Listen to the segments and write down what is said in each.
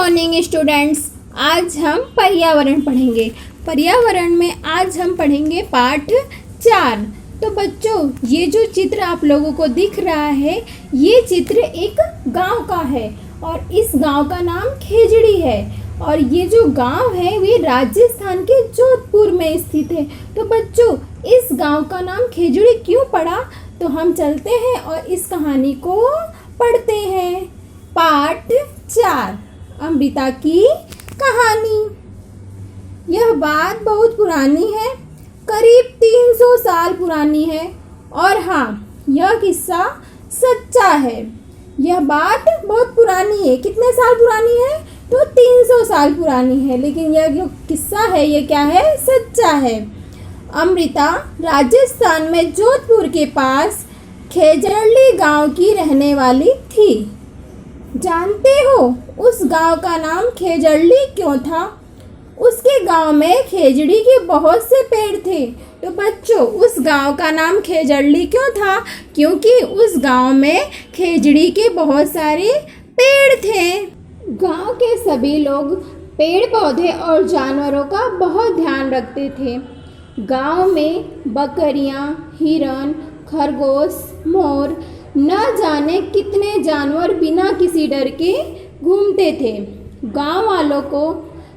Morning students. आज हम पर्यावरण पढ़ेंगे। पर्यावरण में आज हम पढ़ेंगे पाठ 4। तो बच्चों, ये जो चित्र आप लोगों को दिख रहा है, ये चित्र एक गांव का है और इस गांव का नाम खेजड़ी है। और ये जो गांव है वे राजस्थान के जोधपुर में स्थित है। तो बच्चों, इस गांव का नाम खेजड़ी क्यों पड़ा, तो हम चलते हैं और इस कहानी को पढ़ते हैं। पाठ 4, अमृता की कहानी। यह बात बहुत पुरानी है, करीब 300 साल पुरानी है। और हाँ, यह किस्सा सच्चा है। यह बात बहुत पुरानी है। कितने साल पुरानी है? तो 300 साल पुरानी है। लेकिन यह जो किस्सा है ये क्या है? सच्चा है। अमृता राजस्थान में जोधपुर के पास खेजड़ी गांव की रहने वाली थी। जानते हो उस गांव का नाम खेजड़ी क्यों था? उसके गांव में खेजड़ी के बहुत से पेड़ थे। तो बच्चों, उस गांव का नाम खेजड़ी क्यों था? क्योंकि उस गांव में खेजड़ी के बहुत सारे पेड़ थे। गांव के सभी लोग पेड़ पौधे और जानवरों का बहुत ध्यान रखते थे। गांव में बकरियां, हिरन, खरगोश, मोर, न जाने कितने जानवर बिना किसी डर के घूमते थे। गांव वालों को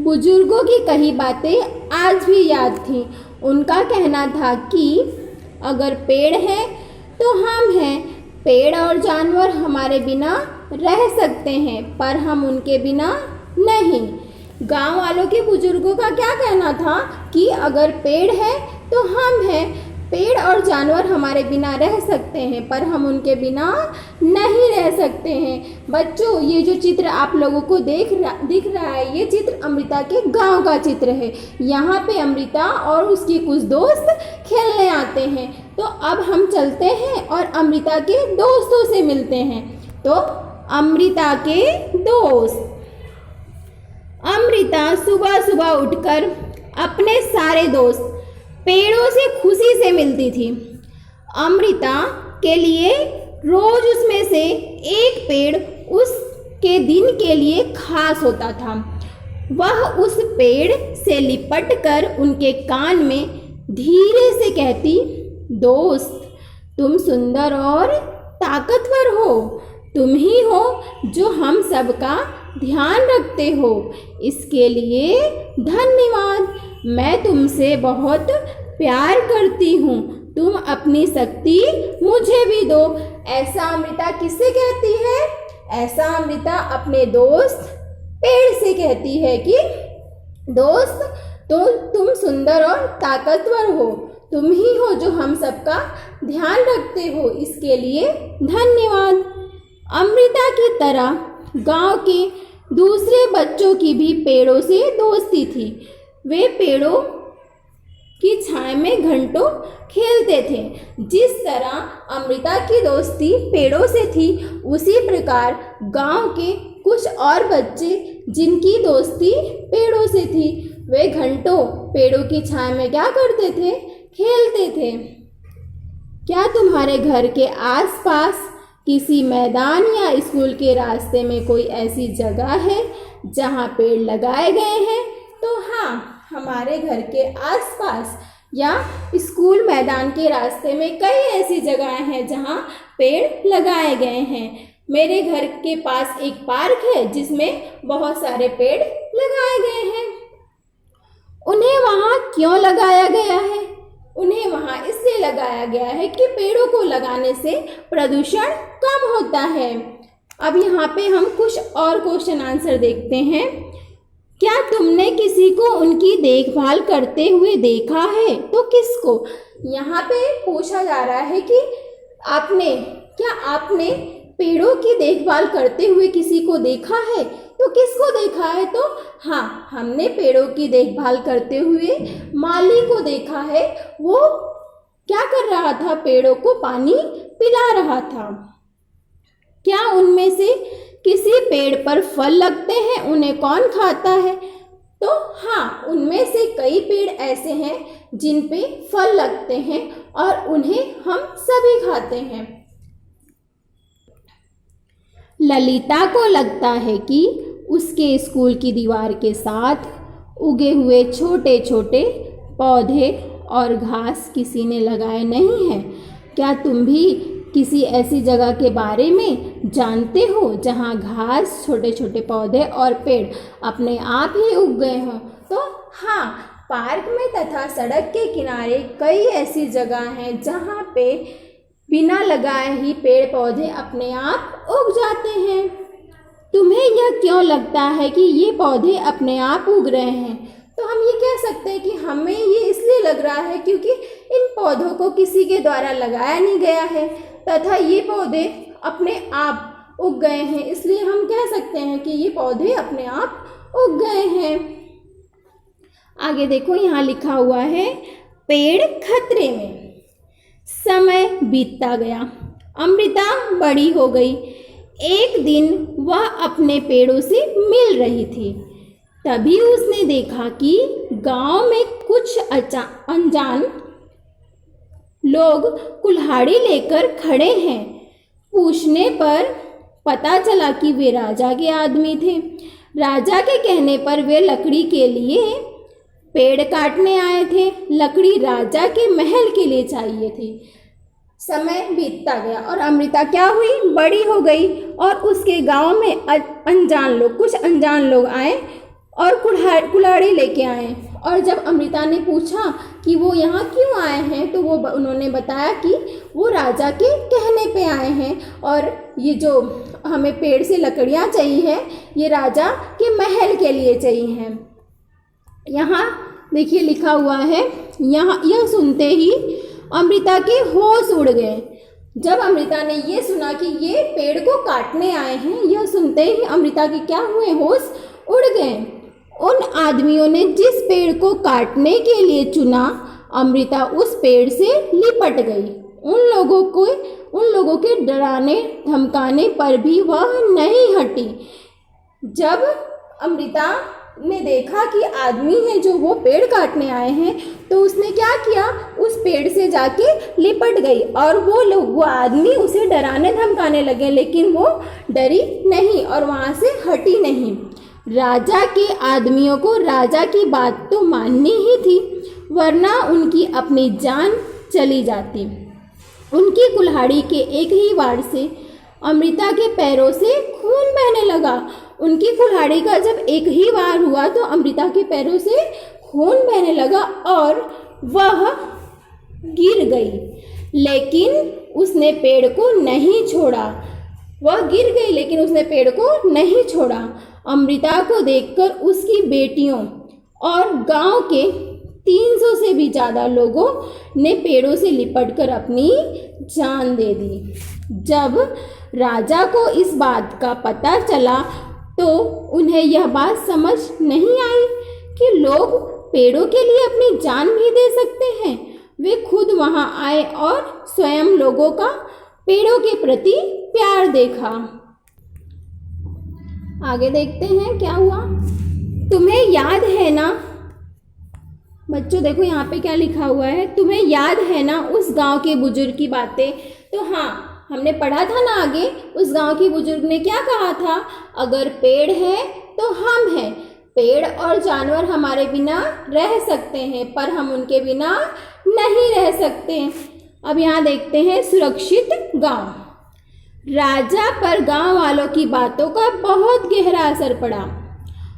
बुजुर्गों की कही बातें आज भी याद थीं। उनका कहना था कि अगर पेड़ है तो हम हैं। पेड़ और जानवर हमारे बिना रह सकते हैं, पर हम उनके बिना नहीं। गांव वालों के बुजुर्गों का क्या कहना था कि अगर पेड़ है तो हम हैं। पेड़ और जानवर हमारे बिना रह सकते हैं, पर हम उनके बिना नहीं रह सकते हैं। बच्चों, ये जो चित्र आप लोगों को दिख रहा है, ये चित्र अमृता के गांव का चित्र है। यहाँ पे अमृता और उसके कुछ दोस्त खेलने आते हैं। तो अब हम चलते हैं और अमृता के दोस्तों से मिलते हैं। तो अमृता के दोस्त। अमृता सुबह सुबह उठकर अपने सारे दोस्त पेड़ों से खुशी से मिलती थी। अमृता के लिए रोज उसमें से एक पेड़ उसके दिन के लिए खास होता था। वह उस पेड़ से लिपट कर उनके कान में धीरे से कहती, दोस्त, तुम सुंदर और ताकतवर हो। तुम ही हो जो हम सबका ध्यान रखते हो। इसके लिए धन्यवाद। मैं तुमसे बहुत प्यार करती हूँ। तुम अपनी शक्ति मुझे भी दो। ऐसा अमृता किससे कहती है? ऐसा अमृता अपने दोस्त पेड़ से कहती है कि दोस्त, तो तुम सुंदर और ताकतवर हो। तुम ही हो जो हम सबका ध्यान रखते हो। इसके लिए धन्यवाद। अमृता की तरह गांव के दूसरे बच्चों की भी पेड़ों से दोस्ती थी। वे पेड़ों की छाया में घंटों खेलते थे। जिस तरह अमृता की दोस्ती पेड़ों से थी, उसी प्रकार गांव के कुछ और बच्चे जिनकी दोस्ती पेड़ों से थी, वे घंटों पेड़ों की छाया में क्या करते थे? खेलते थे। क्या तुम्हारे घर के आसपास किसी मैदान या स्कूल के रास्ते में कोई ऐसी जगह है जहाँ पेड़ लगाए गए हैं? तो हाँ, हमारे घर के आसपास या स्कूल मैदान के रास्ते में कई ऐसी जगहें हैं जहाँ पेड़ लगाए गए हैं। मेरे घर के पास एक पार्क है जिसमें बहुत सारे पेड़ लगाए गए हैं। उन्हें वहाँ क्यों लगाया गया है? उन्हें वहाँ इसलिए लगाया गया है कि पेड़ों को लगाने से प्रदूषण कम होता है। अब यहाँ पे हम कुछ और क्वेश्चन आंसर देखते हैं। क्या तुमने किसी को उनकी देखभाल करते हुए देखा है? तो किसको? यहाँ पे पूछा जा रहा है कि क्या आपने पेड़ों की देखभाल करते हुए किसी को देखा है? तो किसको देखा है? तो हाँ, हमने पेड़ों की देखभाल करते हुए माली को देखा है। वो क्या कर रहा था? पेड़ों को पानी पिला रहा था। क्या उनमें से किसी पेड़ पर फल लगते हैं? उन्हें कौन खाता है? तो हाँ, उनमें से कई पेड़ ऐसे हैं जिन पे फल लगते हैं और उन्हें हम सभी खाते हैं। ललिता को लगता है कि उसके स्कूल की दीवार के साथ उगे हुए छोटे छोटे पौधे और घास किसी ने लगाए नहीं हैं। क्या तुम भी किसी ऐसी जगह के बारे में जानते हो जहाँ घास, छोटे छोटे पौधे और पेड़ अपने आप ही उग गए हों? तो हाँ, पार्क में तथा सड़क के किनारे कई ऐसी जगह हैं जहाँ पे बिना लगाए ही पेड़ पौधे अपने आप उग जाते हैं। तुम्हें यह क्यों लगता है कि ये पौधे अपने आप उग रहे हैं? तो हम ये कह सकते हैं कि हमें ये इसलिए लग रहा है क्योंकि इन पौधों को किसी के द्वारा लगाया नहीं गया है तथा ये पौधे अपने आप उग गए हैं, इसलिए हम कह सकते हैं कि ये पौधे अपने आप उग गए हैं। आगे देखो, यहाँ लिखा हुआ है पेड़ खतरे में। समय बीतता गया, अमृता बड़ी हो गई। एक दिन वह अपने पेड़ों से मिल रही थी। तभी उसने देखा कि गांव में कुछ अनजान लोग कुल्हाड़ी लेकर खड़े हैं। पूछने पर पता चला कि वे राजा के आदमी थे। राजा के कहने पर वे लकड़ी के लिए पेड़ काटने आए थे। लकड़ी राजा के महल के लिए चाहिए थी। समय बीतता गया और अमृता क्या हुई? बड़ी हो गई और उसके गांव में कुछ अनजान लोग आए और कुल्हाड़ी लेके आए। और जब अमृता ने पूछा कि वो यहाँ क्यों आए हैं तो उन्होंने बताया कि वो राजा के कहने पे आए हैं और ये जो हमें पेड़ से लकड़ियाँ चाहिए हैं ये राजा के महल के लिए चाहिए हैं। यहाँ देखिए लिखा हुआ है, यहाँ यह सुनते ही अमृता के होश उड़ गए। जब अमृता ने ये सुना कि ये पेड़ को काटने आए हैं, यह सुनते ही अमृता के क्या हुए? होश उड़ गए। उन आदमियों ने जिस पेड़ को काटने के लिए चुना, अमृता उस पेड़ से लिपट गई। उन लोगों के डराने धमकाने पर भी वह नहीं हटी। जब अमृता ने देखा कि आदमी है जो वो पेड़ काटने आए हैं तो उसने क्या किया? उस पेड़ से जाके लिपट गई और वो आदमी उसे डराने धमकाने लगे, लेकिन वो डरी नहीं और वहाँ से हटी नहीं। राजा के आदमियों को राजा की बात तो माननी ही थी, वरना उनकी अपनी जान चली जाती। उनकी कुल्हाड़ी के एक ही वार से अमृता के पैरों से खून बहने लगा। उनकी कुल्हाड़ी का जब एक ही वार हुआ तो अमृता के पैरों से खून बहने लगा और वह गिर गई, लेकिन उसने पेड़ को नहीं छोड़ा। वह गिर गई लेकिन उसने पेड़ को नहीं छोड़ा। अमृता को देखकर उसकी बेटियों और गांव के 300 से भी ज़्यादा लोगों ने पेड़ों से लिपटकर अपनी जान दे दी। जब राजा को इस बात का पता चला तो उन्हें यह बात समझ नहीं आई कि लोग पेड़ों के लिए अपनी जान भी दे सकते हैं। वे खुद वहां आए और स्वयं लोगों का पेड़ों के प्रति प्यार देखा। आगे देखते हैं क्या हुआ। तुम्हें याद है ना बच्चों, देखो यहाँ पे क्या लिखा हुआ है, तुम्हें याद है ना उस गांव के बुजुर्ग की बातें। तो हाँ, हमने पढ़ा था ना आगे, उस गांव की बुजुर्ग ने क्या कहा था? अगर पेड़ है तो हम हैं। पेड़ और जानवर हमारे बिना रह सकते हैं पर हम उनके बिना नहीं रह सकते। अब यहाँ देखते हैं सुरक्षित गांव। राजा पर गांव वालों की बातों का बहुत गहरा असर पड़ा।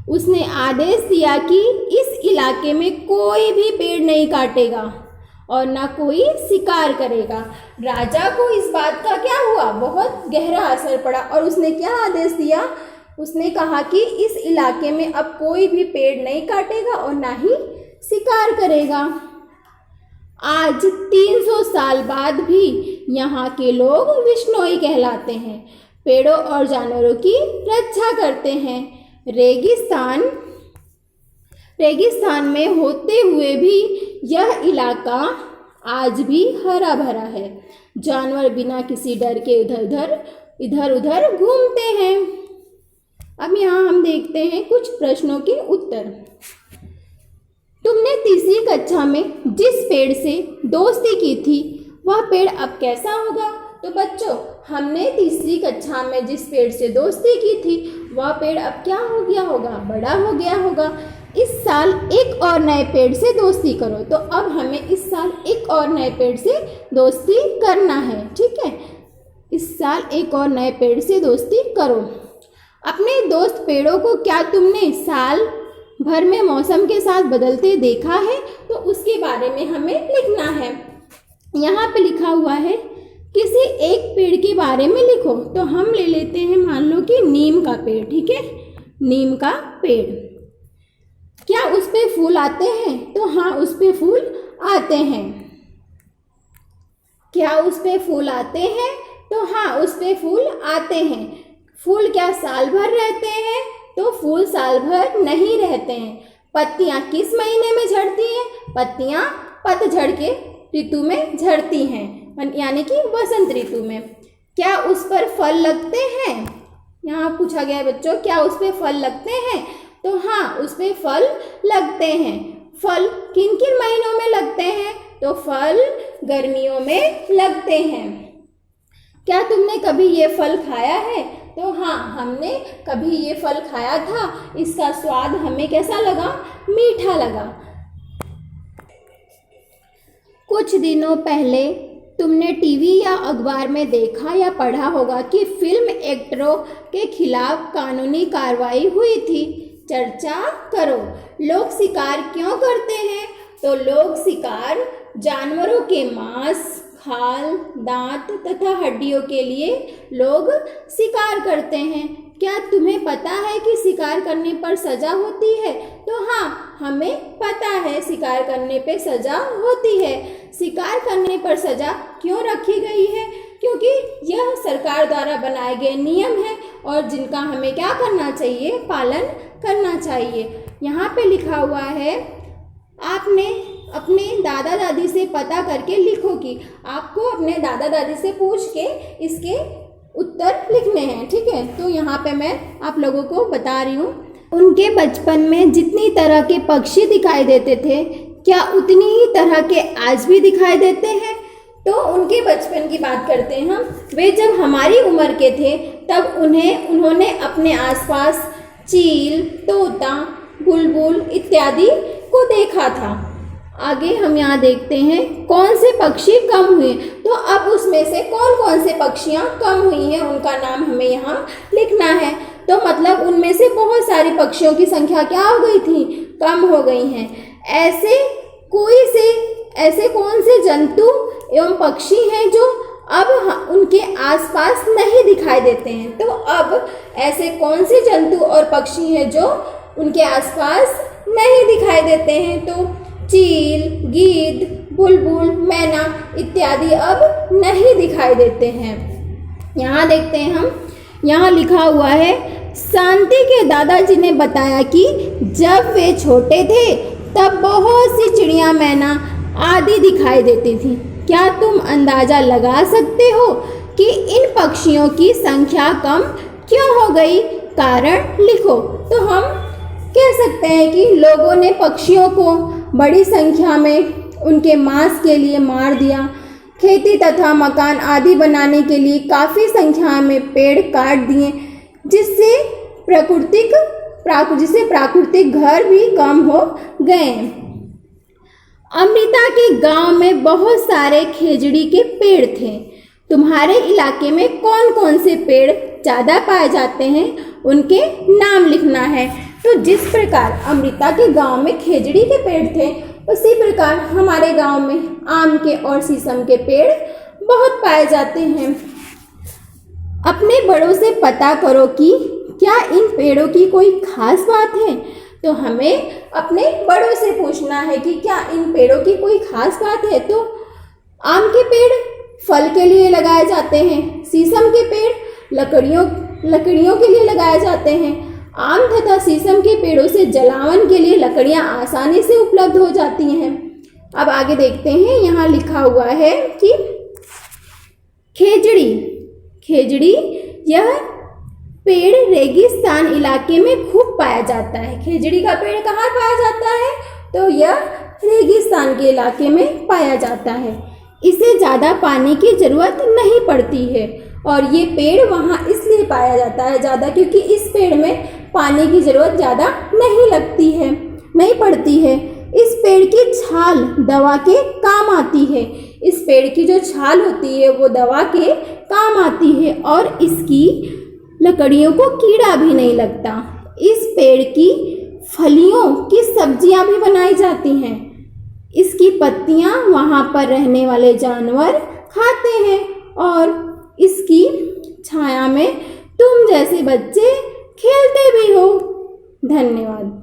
उसने आदेश दिया कि इस इलाके में कोई भी पेड़ नहीं काटेगा और ना कोई शिकार करेगा। राजा को इस बात का क्या हुआ? बहुत गहरा असर पड़ा और उसने क्या आदेश दिया? उसने कहा कि इस इलाके में अब कोई भी पेड़ नहीं काटेगा और ना ही शिकार करेगा। आज 300 साल बाद भी यहाँ के लोग विश्नोई कहलाते हैं, पेड़ों और जानवरों की रक्षा करते हैं। रेगिस्तान में होते हुए भी यह इलाका आज भी हरा भरा है। जानवर बिना किसी डर के इधर उधर घूमते हैं। अब यहाँ हम देखते हैं कुछ प्रश्नों के उत्तर। तुमने तीसरी कक्षा में जिस पेड़ से दोस्ती की थी वह पेड़ अब कैसा होगा? तो बच्चों, हमने तीसरी कक्षा में जिस पेड़ से दोस्ती की थी वह पेड़ अब क्या हो गया होगा, बड़ा हो गया होगा। इस साल एक और नए पेड़ से दोस्ती करो। तो अब हमें इस साल एक और नए पेड़ से दोस्ती करना है, ठीक है। इस साल एक और नए पेड़ से दोस्ती करो। अपने दोस्त पेड़ों को क्या तुमने साल भर में मौसम के साथ बदलते देखा है? तो उसके बारे में हमें लिखना है। यहाँ पे लिखा हुआ है किसी एक पेड़ के बारे में लिखो। तो हम ले लेते हैं, मान लो कि नीम का पेड़, ठीक है। नीम का पेड़, क्या उस पे फूल आते हैं? तो हाँ, उस पे फूल आते हैं। क्या उस पे फूल आते हैं? तो हाँ, उस पे फूल आते हैं। फूल क्या साल भर रहते हैं? तो फूल साल भर नहीं रहते हैं। पत्तियां किस महीने में झड़ती हैं? पत्तियां पतझड़ के ऋतु में झड़ती हैं, यानी कि वसंत ऋतु में। क्या उस पर फल लगते हैं? यहाँ पूछा गया है बच्चों, क्या उस पे फल लगते हैं? तो हाँ, उस पे फल लगते हैं। फल किन किन महीनों में लगते हैं? तो फल गर्मियों में लगते हैं। क्या तुमने कभी ये फल खाया है? तो हाँ, हमने कभी ये फल खाया था। इसका स्वाद हमें कैसा लगा? मीठा लगा। कुछ दिनों पहले तुमने टीवी या अखबार में देखा या पढ़ा होगा कि फिल्म एक्टरों के खिलाफ कानूनी कार्रवाई हुई थी। चर्चा करो। लोग शिकार क्यों करते हैं? तो लोग शिकार जानवरों के मांस, खाल, दांत तथा हड्डियों के लिए लोग शिकार करते हैं। क्या तुम्हें पता है कि शिकार करने पर सजा होती है? तो हाँ, हमें पता है शिकार करने पे सजा होती है। शिकार करने पर सजा क्यों रखी गई है? क्योंकि यह सरकार द्वारा बनाए गए नियम है और जिनका हमें क्या करना चाहिए? पालन करना चाहिए। यहाँ पे लिखा हुआ है, आपने अपने दादा दादी से पता करके लिखो कि आपको अपने दादा दादी से पूछ के इसके उत्तर लिखने हैं, ठीक है। तो यहाँ पे मैं आप लोगों को बता रही हूँ, उनके बचपन में जितनी तरह के पक्षी दिखाई देते थे, क्या उतनी ही तरह के आज भी दिखाई देते हैं? तो उनके बचपन की बात करते हैं हम। वे जब हमारी उम्र के थे तब उन्होंने अपने आसपास चील, तोता, बुलबुल इत्यादि को देखा था। आगे हम यहाँ देखते हैं कौन से पक्षी कम हुए। तो अब उसमें से कौन कौन से पक्षियाँ कम हुई हैं उनका नाम हमें यहाँ लिखना है। तो मतलब उनमें से बहुत सारे पक्षियों की संख्या क्या हो गई थी? कम हो गई हैं। ऐसे कौन से जंतु एवं पक्षी हैं जो अब उनके आसपास नहीं दिखाई देते हैं? तो अब ऐसे कौन से जंतु और पक्षी हैं जो उनके आसपास नहीं दिखाई देते हैं? तो चील, गीद, बुलबुल, मैना इत्यादि अब नहीं दिखाई देते हैं। यहाँ देखते हैं हम, यहाँ लिखा हुआ है, शांति के दादाजी ने बताया कि जब वे छोटे थे तब बहुत सी चिड़िया, मैना आदि दिखाई देती थी। क्या तुम अंदाजा लगा सकते हो कि इन पक्षियों की संख्या कम क्यों हो गई? कारण लिखो। तो हम कह सकते हैं कि लोगों ने पक्षियों को बड़ी संख्या में उनके मांस के लिए मार दिया। खेती तथा मकान आदि बनाने के लिए काफ़ी संख्या में पेड़ काट दिए, जिससे प्राकृतिक घर भी कम हो गए। अमृता के गांव में बहुत सारे खेजड़ी के पेड़ थे। तुम्हारे इलाके में कौन कौन से पेड़ ज़्यादा पाए जाते हैं? उनके नाम लिखना है। तो जिस प्रकार अमृता के गांव में खेजड़ी के पेड़ थे, उसी प्रकार हमारे गांव में आम के और शीशम के पेड़ बहुत पाए जाते हैं। अपने बड़ों से पता करो कि क्या इन पेड़ों की कोई खास बात है? तो हमें अपने बड़ों से पूछना है कि क्या इन पेड़ों की कोई खास बात है। तो आम के पेड़ फल के लिए लगाए जाते हैं, शीशम के पेड़ लकड़ियों के लिए लगाए जाते हैं। आम तथा शीशम के पेड़ों से जलावन के लिए लकड़ियां आसानी से उपलब्ध हो जाती हैं। अब आगे देखते हैं, यहाँ लिखा हुआ है कि खेजड़ी यह पेड़ रेगिस्तान इलाके में खूब पाया जाता है। खेजड़ी का पेड़ कहाँ पाया जाता है? तो यह रेगिस्तान के इलाके में पाया जाता है। इसे ज़्यादा पानी की ज़रूरत नहीं पड़ती है। और ये पेड़ वहाँ इसलिए पाया जाता है ज़्यादा, क्योंकि इस पेड़ में पानी की ज़रूरत ज़्यादा नहीं पड़ती है। इस पेड़ की छाल दवा के काम आती है। इस पेड़ की जो छाल होती है वो दवा के काम आती है, और इसकी लकड़ियों को कीड़ा भी नहीं लगता। इस पेड़ की फलियों की सब्जियां भी बनाई जाती हैं। इसकी पत्तियां वहाँ पर रहने वाले जानवर खाते हैं, और इसकी छाया में तुम जैसे बच्चे खेलते भी हो। धन्यवाद।